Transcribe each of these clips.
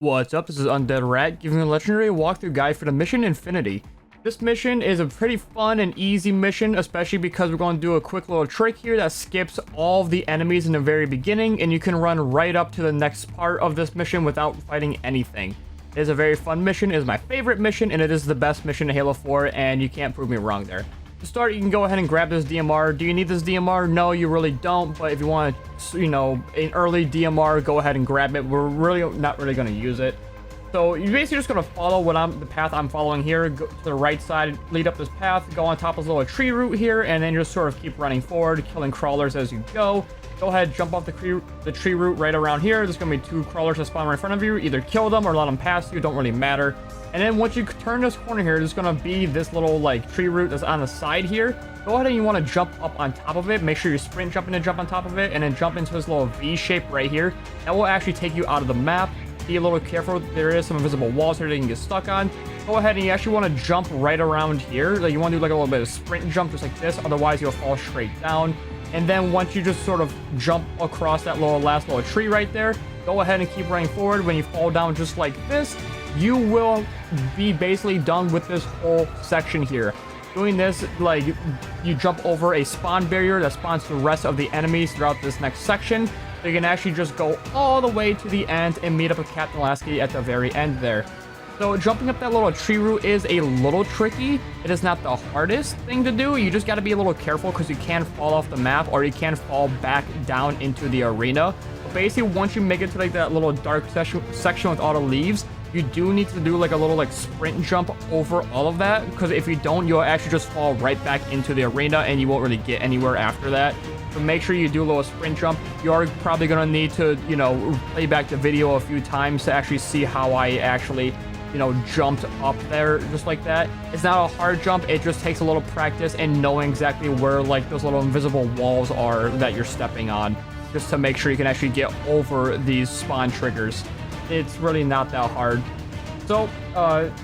What's up, this is Undead Rat, giving you a legendary walkthrough guide for the Mission Infinity. This mission is a pretty fun and easy mission, especially because we're going to do a quick little trick here that skips all of the enemies in the very beginning, and you can run right up to the next part of this mission without fighting anything. It is a very fun mission, it is my favorite mission, and it is the best mission in Halo 4, and you can't prove me wrong there. To start, you can go ahead and grab this DMR. Do you need this DMR? No, you really don't, but if you want, an early DMR, go ahead and grab it. We're really not really going to use it. So you're basically just going to follow the path I'm following here. Go to the right side, lead up this path, go on top of this little tree root here, and then just sort of keep running forward, killing crawlers as you go. Go ahead, jump off the tree root right around here. There's going to be 2 crawlers that spawn right in front of you. Either kill them or let them pass you, don't really matter. And then once you turn this corner here, there's going to be this little tree root that's on the side here. Go ahead and you want to jump up on top of it. Make sure you sprint jump and jump on top of it, and then jump into this little V shape right here. That will actually take you out of the map. Be a little careful. There is some invisible walls here that you can get stuck on. Go ahead and you actually want to jump right around here. You want to do a little bit of sprint jump just like this. Otherwise, you'll fall straight down. And then once you just sort of jump across that last little tree right there, go ahead and keep running forward. When you fall down just like this, you will be basically done with this whole section here. Doing this, you jump over a spawn barrier that spawns the rest of the enemies throughout this next section. So you can actually just go all the way to the end and meet up with Captain Lasky at the very end there. So jumping up that little tree root is a little tricky. It is not the hardest thing to do. You just got to be a little careful because you can fall off the map or you can fall back down into the arena. But basically, once you make it to that little dark section with all the leaves, you do need to do a little sprint jump over all of that, because if you don't, you'll actually just fall right back into the arena and you won't really get anywhere after that. So make sure you do a little sprint jump. You are probably going to need to, play back the video a few times to actually see how I actually jumped up there just like that. It's not a hard jump, it just takes a little practice and knowing exactly where those little invisible walls are that you're stepping on, just to make sure you can actually get over these spawn triggers. It's really not that hard. So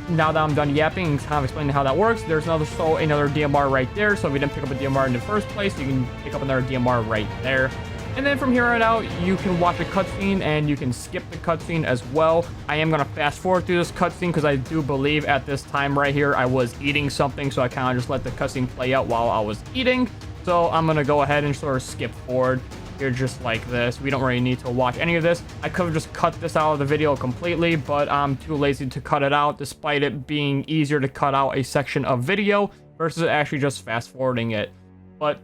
now that I'm done yapping and kind of explaining how that works, there's another DMR right there. So if you didn't pick up a DMR in the first place, you can pick up another DMR right there. And then from here on out, you can watch a cutscene and you can skip the cutscene as well. I am going to fast forward through this cutscene because I do believe at this time right here, I was eating something. So I kind of just let the cutscene play out while I was eating. So I'm going to go ahead and sort of skip forward here just like this. We don't really need to watch any of this. I could have just cut this out of the video completely, but I'm too lazy to cut it out, despite it being easier to cut out a section of video versus actually just fast forwarding it. But,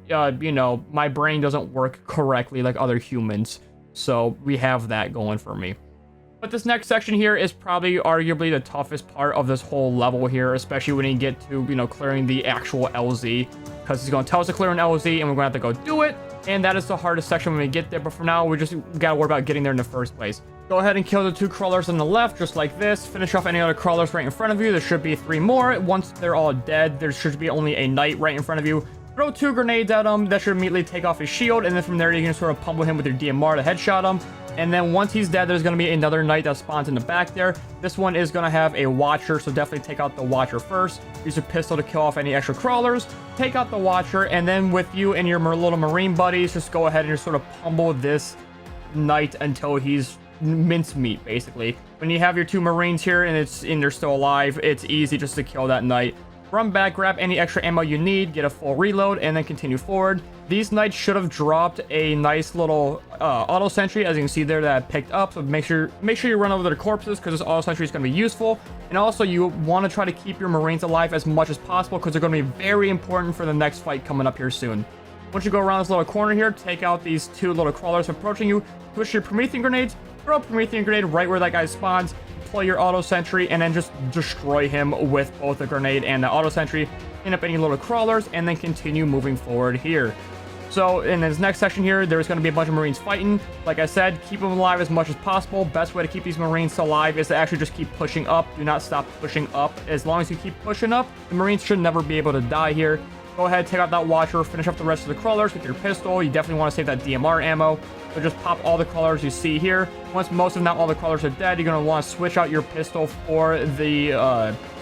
my brain doesn't work correctly like other humans. So we have that going for me. But this next section here is probably arguably the toughest part of this whole level here, especially when you get to, clearing the actual LZ. Because it's going to tell us to clear an LZ and we're going to have to go do it. And that is the hardest section when we get there. But for now, we just got to worry about getting there in the first place. Go ahead and kill the 2 crawlers on the left, just like this. Finish off any other crawlers right in front of you. There should be 3 more. Once they're all dead, there should be only a knight right in front of you. Throw 2 grenades at him. That should immediately take off his shield. And then from there, you can sort of pummel him with your DMR to headshot him. And then once he's dead, there's going to be another knight that spawns in the back there. This one is going to have a watcher, so definitely take out the watcher first. Use your pistol to kill off any extra crawlers. Take out the watcher, and then with you and your little marine buddies, just go ahead and just sort of pummel this knight until he's mincemeat, basically. When you have your 2 marines here and they're still alive, it's easy just to kill that knight. Run back, grab any extra ammo you need, get a full reload, and then continue forward. These knights should have dropped a nice little auto sentry, as you can see there, that I picked up. So make sure you run over their corpses, because this auto sentry is going to be useful. And also, you want to try to keep your marines alive as much as possible, because they're going to be very important for the next fight coming up here soon. Once you go around this little corner here, take out these 2 little crawlers approaching you. Push your Promethean grenades, throw a Promethean grenade right where that guy spawns. Deploy your auto sentry and then just destroy him with both the grenade and the auto sentry. Clean up any little crawlers and then continue moving forward here. So in this next section here, there's going to be a bunch of marines fighting. Like I said, keep them alive as much as possible. Best way to keep these marines alive is to actually just keep pushing up. Do not stop pushing up. As long as you keep pushing up, the marines should never be able to die here. Go ahead, take out that watcher, finish up the rest of the crawlers with your pistol. You definitely want to save that DMR ammo. So just pop all the crawlers you see here. Once most if not all the crawlers are dead, you're going to want to switch out your pistol for the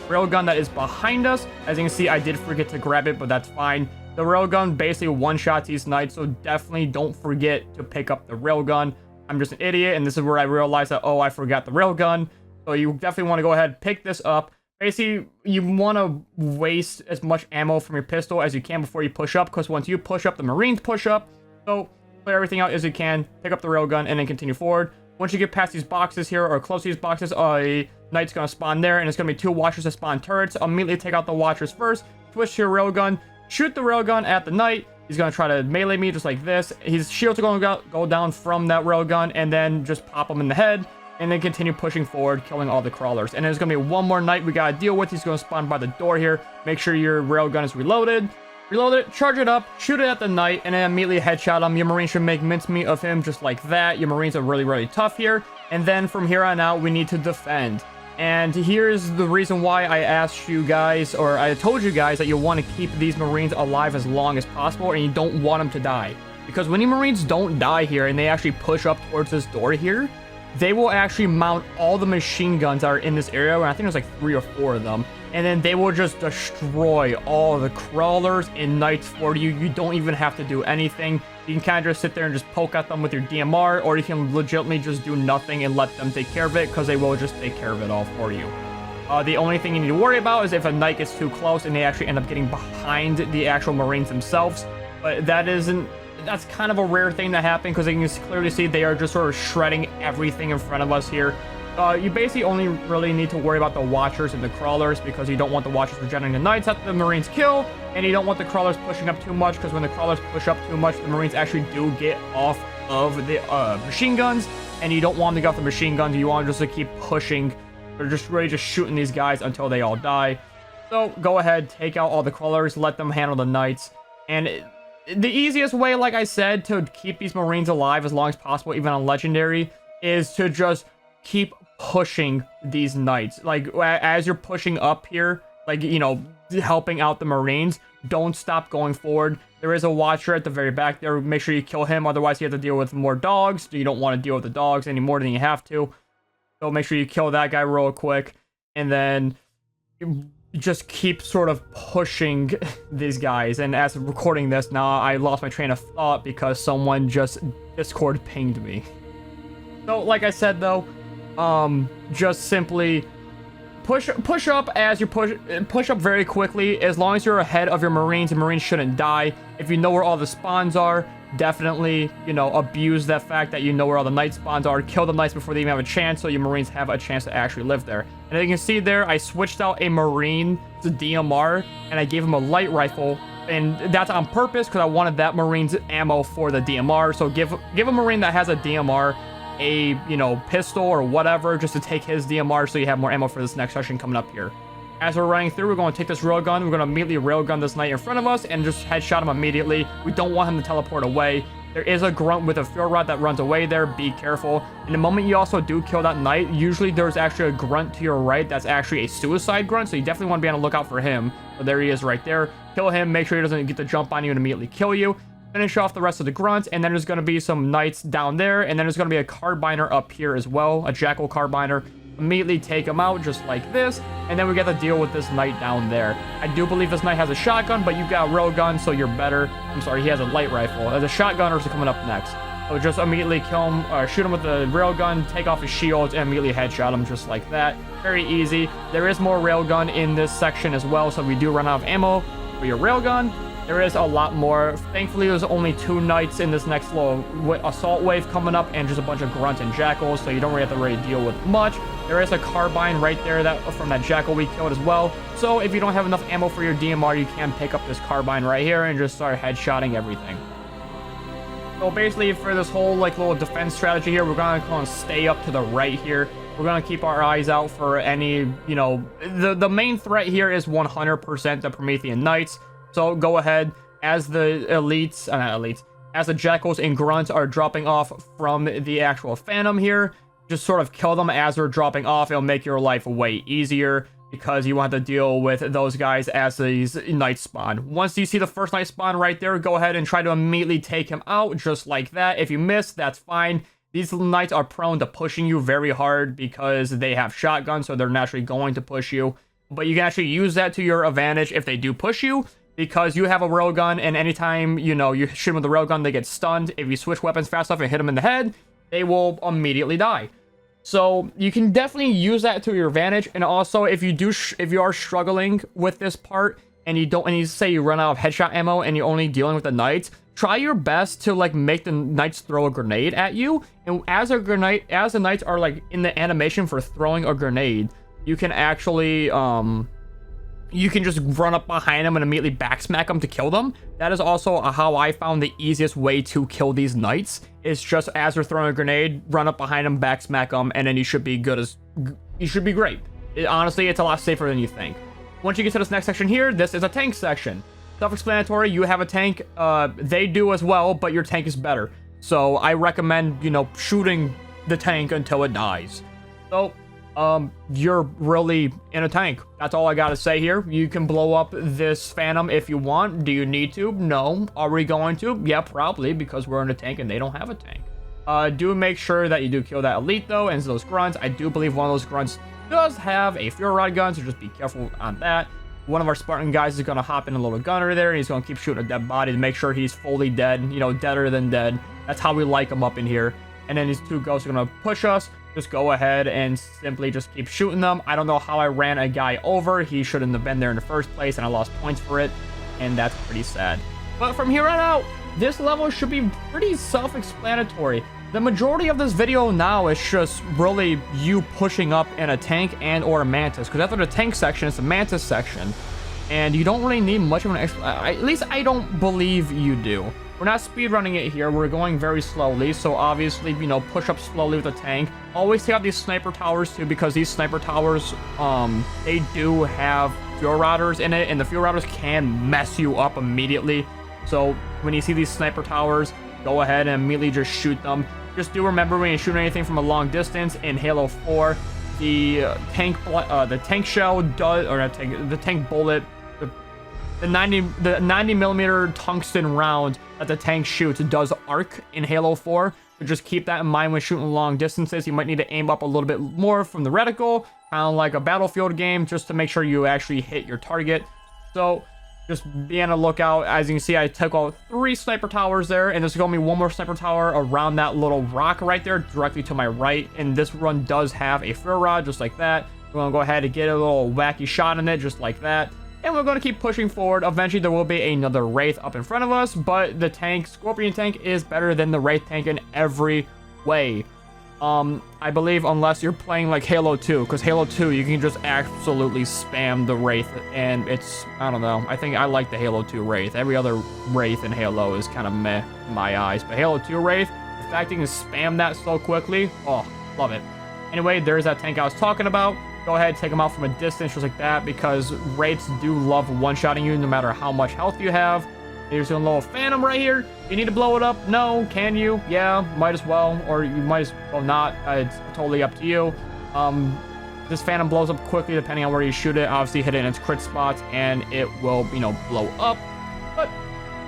railgun that is behind us. As you can see, I did forget to grab it, but that's fine. The railgun basically one-shots these knights, so definitely don't forget to pick up the railgun. I'm just an idiot, and this is where I realized that, oh, I forgot the railgun. So you definitely want to go ahead, pick this up. Basically, you want to waste as much ammo from your pistol as you can before you push up, because once you push up, the Marines push up. So clear everything out as you can, pick up the railgun, and then continue forward. Once you get past these boxes here, or close to these boxes, a knight's going to spawn there, and it's going to be 2 watchers that spawn turrets. Immediately take out the watchers first, switch to your railgun, shoot the railgun at the knight. He's going to try to melee me just like this. His shields are going to go down from that railgun, and then just pop him in the head, and then continue pushing forward, killing all the crawlers. And there's going to be one more knight we got to deal with. He's going to spawn by the door here. Make sure your railgun is reloaded. Reload it, charge it up, shoot it at the knight, and then immediately headshot him. Your Marines should make mincemeat of him just like that. Your Marines are really, really tough here. And then from here on out, we need to defend. And here's the reason why I asked you guys, or I told you guys, that you want to keep these Marines alive as long as possible, and you don't want them to die. Because when your Marines don't die here, and they actually push up towards this door here, they will actually mount all the machine guns that are in this area, and I think there's like 3 or 4 of them. And then they will just destroy all the crawlers and knights for you. You don't even have to do anything. You can kind of just sit there and just poke at them with your DMR, or you can legitimately just do nothing and let them take care of it, because they will just take care of it all for you. The only thing you need to worry about is if a knight gets too close and they actually end up getting behind the actual Marines themselves. But that's kind of a rare thing to happen, because you can clearly see they are just sort of shredding everything in front of us here. You basically only really need to worry about the watchers and the crawlers, because you don't want the watchers regenerating the knights that the Marines kill, and you don't want the crawlers pushing up too much, because when the crawlers push up too much, the Marines actually do get off of the machine guns, and you don't want them to get off the machine guns. You want just to keep pushing, or just really just shooting these guys until they all die. So go ahead, take out all the crawlers, let them handle the knights, and the easiest way, like I said, to keep these Marines alive as long as possible, even on Legendary, is to just keep pushing these knights. Like, as you're pushing up here, like, you know, helping out the Marines, don't stop going forward. There is a watcher at the very back there. Make sure you kill him, otherwise you have to deal with more dogs. You don't want to deal with the dogs any more than you have to. So make sure you kill that guy real quick, and then just keep sort of pushing these guys. And as I'm recording this now, I lost my train of thought because someone just Discord pinged me. So like I said though, just simply push up as you push up very quickly. As long as you're ahead of your Marines, and Marines shouldn't die. If you know where all the spawns are, definitely, you know, abuse that fact that you know where all the knight spawns are. Kill the knights before they even have a chance, so your Marines have a chance to actually live there. And as you can see there, I switched out a Marine to DMR, and I gave him a light rifle, and that's on purpose because I wanted that Marine's ammo for the DMR. So give a Marine that has a DMR a, you know, pistol or whatever, just to take his DMR, so you have more ammo for this next session coming up here. As we're running through, we're going to take this railgun. We're going to immediately railgun this knight in front of us and just headshot him immediately. We don't want him to teleport away. There is a grunt with a fuel rod that runs away there. Be careful. In the moment you also do kill that knight, usually there's actually a grunt to your right that's actually a suicide grunt, so you definitely want to be on the lookout for him. So there he is right there. Kill him. Make sure he doesn't get the jump on you and immediately kill you. Finish off the rest of the grunts, and then there's going to be some knights down there, and then there's going to be a carbiner up here as well, a jackal carbiner. Immediately take him out just like this, and then we get to deal with this knight down there. I do believe this knight has a shotgun, but you got a railgun, so you're better. I'm sorry, he has a light rifle. The shotgunners are coming up next. So just immediately kill him, shoot him with the railgun, take off his shields, and immediately headshot him just like that. Very easy. There is more railgun in this section as well, so if we do run out of ammo for your railgun, there is a lot more. Thankfully, there's only 2 knights in this next little assault wave coming up, and just a bunch of grunts and jackals, so you don't really have to really deal with much. There is a carbine right there that from that jackal we killed as well. So if you don't have enough ammo for your DMR, you can pick up this carbine right here and just start headshotting everything. So basically, for this whole like little defense strategy here, we're gonna stay up to the right here. We're gonna keep our eyes out for any, you know, the main threat here is 100% the Promethean Knights. So go ahead, as the elites, not elites, as the jackals and grunts are dropping off from the actual Phantom here, just sort of kill them as they're dropping off. It'll make your life way easier, because you want to deal with those guys as these knights spawn. Once you see the first knight spawn right there, go ahead and try to immediately take him out just like that. If you miss, that's fine. These knights are prone to pushing you very hard because they have shotguns, so they're naturally going to push you. But you can actually use that to your advantage if they do push you, because you have a railgun, and anytime, you know, you shoot them with the railgun, they get stunned. If you switch weapons fast enough and hit them in the head, they will immediately die. So you can definitely use that to your advantage. And also, if you are struggling with this part and you say you run out of headshot ammo and you're only dealing with the knights, try your best to like make the knights throw a grenade at you. And as the knights are like in the animation for throwing a grenade, you can actually you can just run up behind them and immediately backsmack them to kill them. That is also how I found the easiest way to kill these knights. Is just as they're throwing a grenade, run up behind them, backsmack them, and then you should be great. Honestly, it's a lot safer than you think. Once you get to this next section here, this is a tank section. Self-explanatory, you have a tank, they do as well, but your tank is better. So I recommend, shooting the tank until it dies. So, you're really in a tank. That's all I gotta say here. You can blow up this Phantom if you want. Do you need to? No. Are we going to? Yeah, probably, because we're in a tank and they don't have a tank. Do make sure that you do kill that elite, though, and those grunts. I do believe one of those grunts does have a Fury Rod gun, so just be careful on that. One of our Spartan guys is going to hop in a little gunner there, and he's going to keep shooting a dead body to make sure he's fully dead, deader than dead. That's how we like him up in here. And then these two ghosts are going to push us. Just go ahead and simply just keep shooting them. I don't know how I ran a guy over. He shouldn't have been there in the first place, and I lost points for it, and that's pretty sad. But from here on out, this level should be pretty self-explanatory. The majority of this video now is just really you pushing up in a tank and or a mantis, because after the tank section, it's the mantis section, and you don't really need much of an at least I don't believe you do. We're not speedrunning it here, we're going very slowly, so obviously, push up slowly with a tank. Always take out these sniper towers too, because these sniper towers, they do have Fury Rodders in it, and the Fury Rodders can mess you up immediately. So when you see these sniper towers, go ahead and immediately just shoot them. Just do remember when you shoot anything from a long distance in Halo 4, the tank shell does, or not tank, the tank bullet, the 90 millimeter tungsten round that the tank shoots does arc in Halo 4. So just keep that in mind when shooting long distances. You might need to aim up a little bit more from the reticle, kind of like a Battlefield game, just to make sure you actually hit your target. So just be on a lookout. As you can see, I took out 3 sniper towers there, and there's going to be 1 more sniper tower around that little rock right there, directly to my right. And this run does have a Fury Rod, just like that. We're going to go ahead and get a little wacky shot in it, just like that. And we're going to keep pushing forward. Eventually, there will be another Wraith up in front of us, but the tank, Scorpion tank, is better than the Wraith tank in every way. I believe, unless you're playing like Halo 2, because Halo 2, you can just absolutely spam the Wraith, and it's, I don't know, I think I like the Halo 2 Wraith. Every other Wraith in Halo is kind of meh in my eyes, but Halo 2 Wraith, the fact you can spam that so quickly, oh, love it. Anyway, there's that tank I was talking about. Go ahead, take them out from a distance just like that, because Wraiths do love one-shotting you no matter how much health you have. There's a little Phantom right here. You need to blow it up? No. Can you? Yeah, might as well. Or you might as well not. It's totally up to you. This Phantom blows up quickly depending on where you shoot it. Obviously, hit it in its crit spots, and it will, blow up. But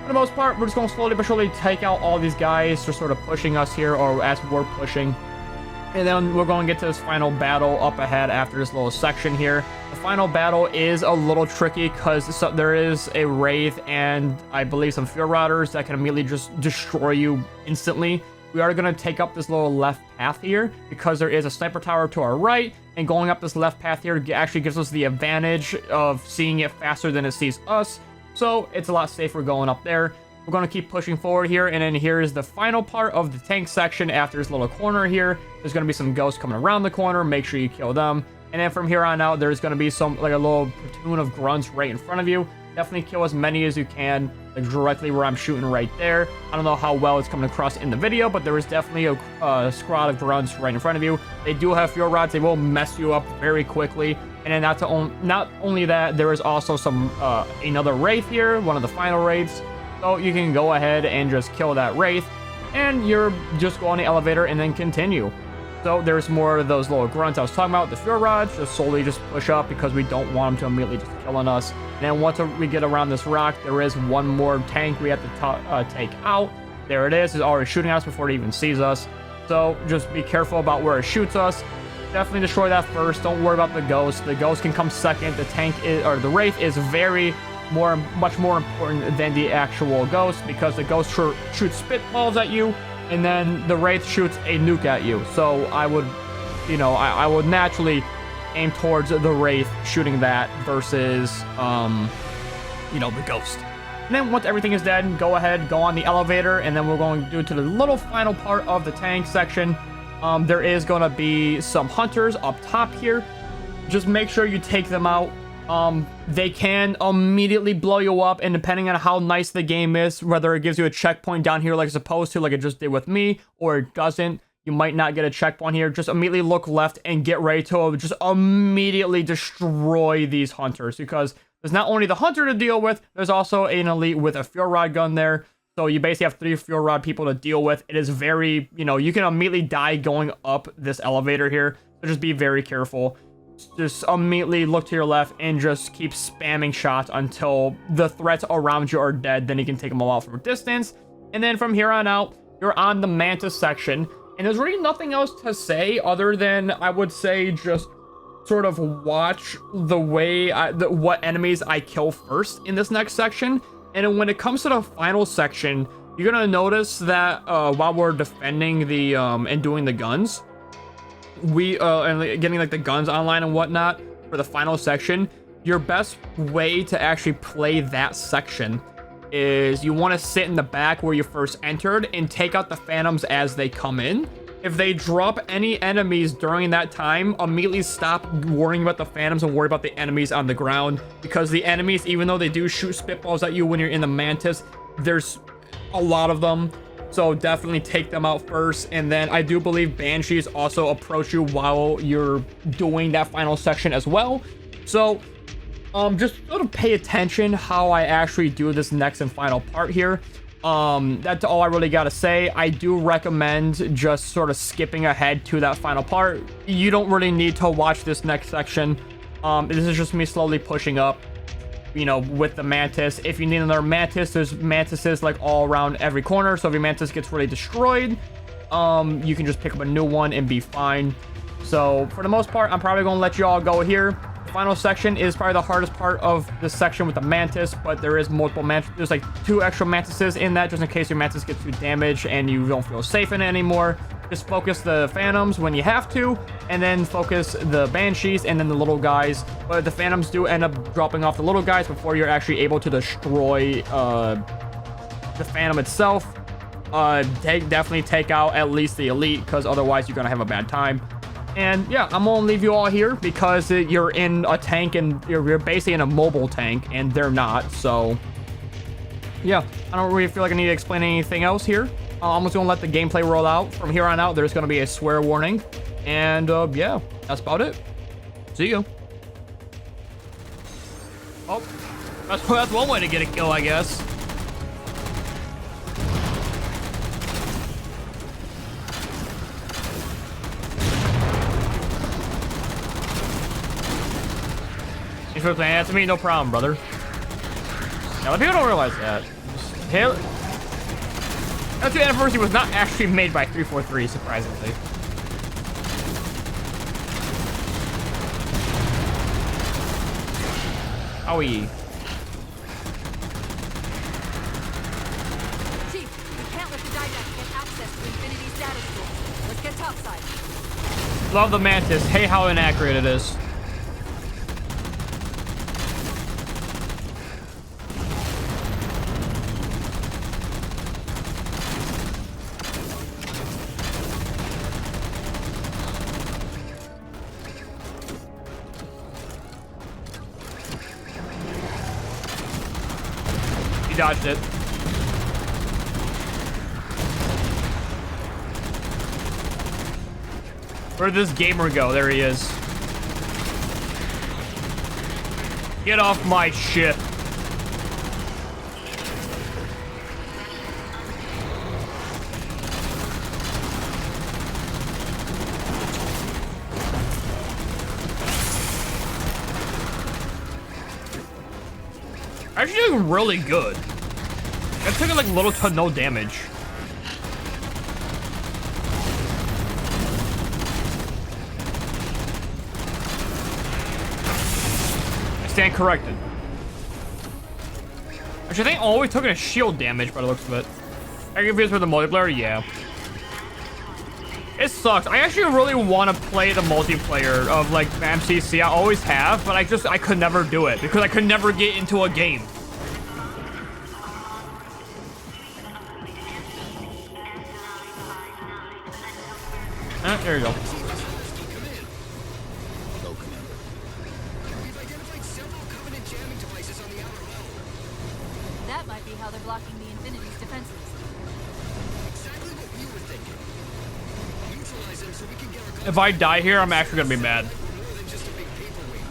for the most part, we're just going to slowly but surely take out all these guys just sort of pushing us here, or as we're pushing. And then we're going to get to this final battle up ahead after this little section here. The final battle is a little tricky because there is a Wraith and I believe some Fury Rodders that can immediately just destroy you instantly. We are going to take up this little left path here because there is a sniper tower to our right, and going up this left path here actually gives us the advantage of seeing it faster than it sees us. So it's a lot safer going up there. We're going to keep pushing forward here, and then here is the final part of the tank section. After this little corner here, there's going to be some ghosts coming around the corner. Make sure you kill them. And then from here on out, there's going to be some, like a little platoon of grunts right in front of you. Definitely kill as many as you can, like directly where I'm shooting right there. I don't know how well it's coming across in the video, but there is definitely a squad of grunts right in front of you. They do have Fury Rods. They will mess you up very quickly. And then not only that, there is also some another Wraith here, one of the final Wraiths. So you can go ahead and just kill that Wraith, and you're just go on the elevator and then continue. So there's more of those little grunts I was talking about, the Fury Rods, just slowly just push up because we don't want them to immediately just killing us. And then once we get around this rock, there is one more tank we have to take out. There it is. It's already shooting at us before it even sees us. So just be careful about where it shoots us. Definitely destroy that first. Don't worry about the ghost. The ghost can come second. The tank is, or the Wraith is much more important than the actual ghost, because the ghost shoots spitballs at you, and then the Wraith shoots a nuke at you. So I would, you know, I would naturally aim towards the Wraith shooting that versus, you know, the Ghost. And then once everything is dead, go ahead, go on the elevator, and then we're going to do to the little final part of the tank section. There is going to be some hunters up top here. Just make sure you take them out. They can immediately blow you up, and depending on how nice the game is, whether it gives you a checkpoint down here like it's supposed to, like it just did with me, or it doesn't, you might not get a checkpoint here. Just immediately look left and get ready to just immediately destroy these hunters, because there's not only the hunter to deal with, there's also an elite with a fuel rod gun there. So you basically have 3 fuel rod people to deal with. It is very, you know, you can immediately die going up this elevator here. So just be very careful. Just immediately look to your left and just keep spamming shots until the threats around you are dead. Then you can take them all out from a distance. And then from here on out, you're on the Mantis section. And there's really nothing else to say other than, I would say, just sort of watch the way what enemies I kill first in this next section. And then when it comes to the final section, you're gonna notice that while we're defending the and doing the guns, we and getting like the guns online and whatnot for the final section, your best way to actually play that section is you want to sit in the back where you first entered and take out the phantoms as they come in. If they drop any enemies during that time, immediately stop worrying about the phantoms and worry about the enemies on the ground, because the enemies, even though they do shoot spitballs at you when you're in the Mantis, there's a lot of them. So definitely take them out first. And then I do believe Banshees also approach you while you're doing that final section as well. So just sort of pay attention how I actually do this next and final part here. That's all I really gotta say. I do recommend just sort of skipping ahead to that final part. You don't really need to watch this next section. This is just me slowly pushing up, you know, with the Mantis. If you need another Mantis, there's Mantises like all around every corner. So if your Mantis gets really destroyed, you can just pick up a new one and be fine. So for the most part, I'm probably gonna let you all go here. Final section is probably the hardest part of this section with the Mantis, but there is multiple Mantis. There's like 2 extra Mantises in that, just in case your Mantis gets too damaged and you don't feel safe in it anymore. Just focus the Phantoms when you have to, and then focus the Banshees and then the little guys. But the Phantoms do end up dropping off the little guys before you're actually able to destroy the Phantom itself. Definitely take out at least the elite, because otherwise you're gonna have a bad time. And yeah, I'm gonna leave you all here because you're in a tank and you're basically in a mobile tank and they're not. So yeah, I don't really feel like I need to explain anything else here. I'm just gonna let the gameplay roll out. From here on out, there's gonna be a swear warning. And yeah, that's about it. See you. Oh, that's one way to get a kill, I guess. Thanks for playing that to me, no problem, brother. Now, people don't realize that. That's the anniversary was not actually made by 343, surprisingly. Owie. Chief, we can't let the Didact get access to Infinity's data store. Let's get topside. Love the Mantis. Hey, how inaccurate it is. He dodged it. Where'd this gamer go? There he is. Get off my ship. Actually doing really good. I took like little to no damage. I stand corrected. Actually, I think all we took is shield damage by the looks of it. I confused with the multiplayer, yeah. sucks. I actually really want to play the multiplayer of like MCC. I always have, but I could never do it because I could never get into a game. There you go. That might be how they're blocking the Infinity's defenses. Exactly what we were thinking. Neutralize them so we can get our If I die here, I'm actually gonna be mad. more than just a big paperweight.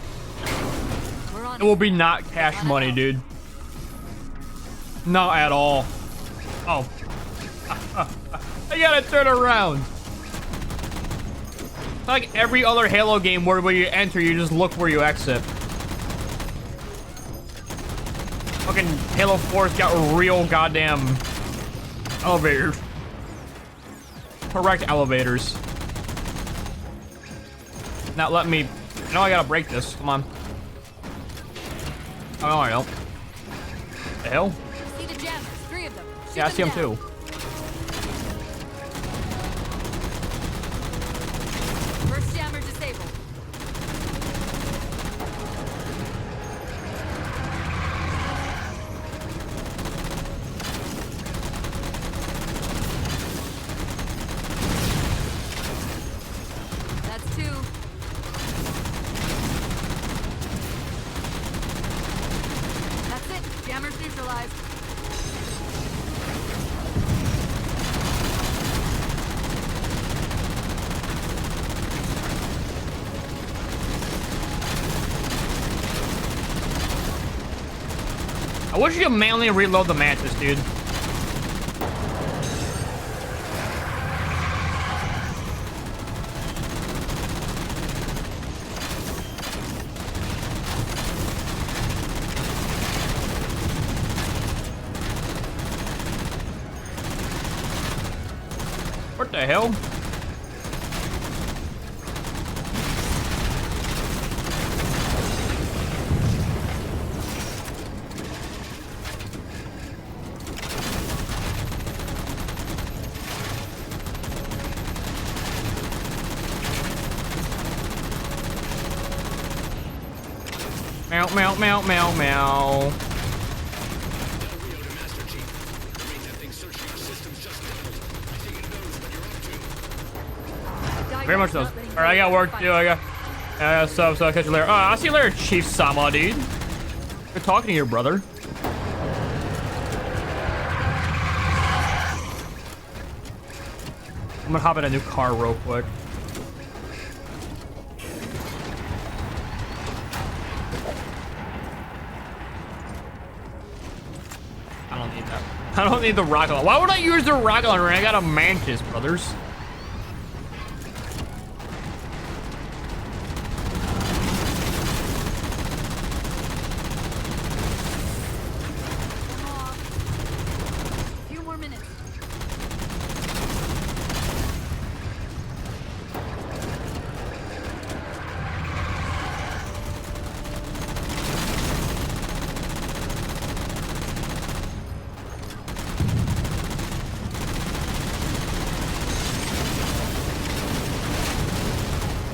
We're on It will be not cash money, dude. Not at all. Oh. I gotta turn around. It's like every other Halo game where when you enter, you just look where you exit. Fucking Halo 4's got real goddamn elevators. Correct elevators. Not let me. No, I gotta break this. Come on. Oh, no, I don't. The hell? See the jammers, 3 of them. Shoot Yeah, I see them down. too. First jammer disabled. That's 2. That's it. Jammers neutralized. I wish you could manually reload the Mantis, dude. What the hell? Meow, meow, meow, meow, meow. Del Rio to Master Chief. The rate that thing's searching our systems just doubled. I think it knows what you're up to. Very much does. Alright, I got work to do. I got stuff, so I'll catch you later. I'll see you later, Chief Sama, dude. Good talking to you, brother. I'm gonna hop in a new car real quick. I don't need that. I don't need the rocket launcher. Why would I use the rocket launcher when I got a Mantis, brothers? Few more minutes.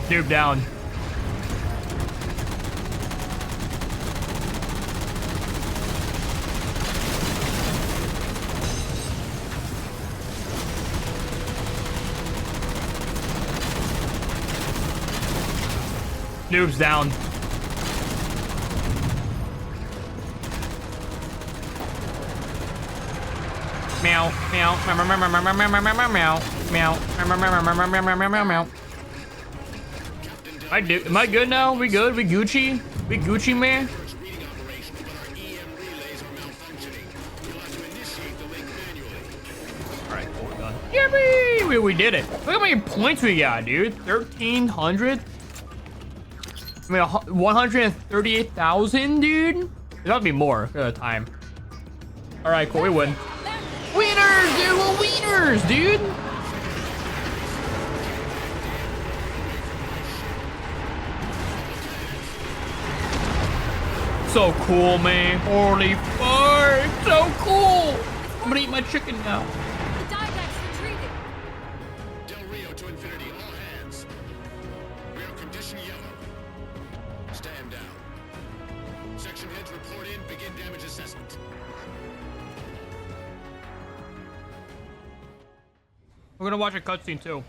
Noob down. Noob's down. Meow, meow, meow, meow, meow, meow, meow, meow, meow, meow, meow, meow, meow, meow, meow. Am I good now? We good? We Gucci? We Gucci, man? First reading operation, but our EM relays are malfunctioning. You'll have to initiate the link manually. Alright, cool, we're done. Yippee! We did it. Look how many points we got, dude. 1,300? I mean, 138,000, dude? That'll be more at the time. Alright, cool, we win. Winners, dude! We're winners, dude! So cool, man. Holy fuck! So cool! I'm gonna eat my chicken now. The Dynamic's retreating. Del Rio to Infinity. Section heads report in. Begin damage assessment. We're gonna watch a cutscene too.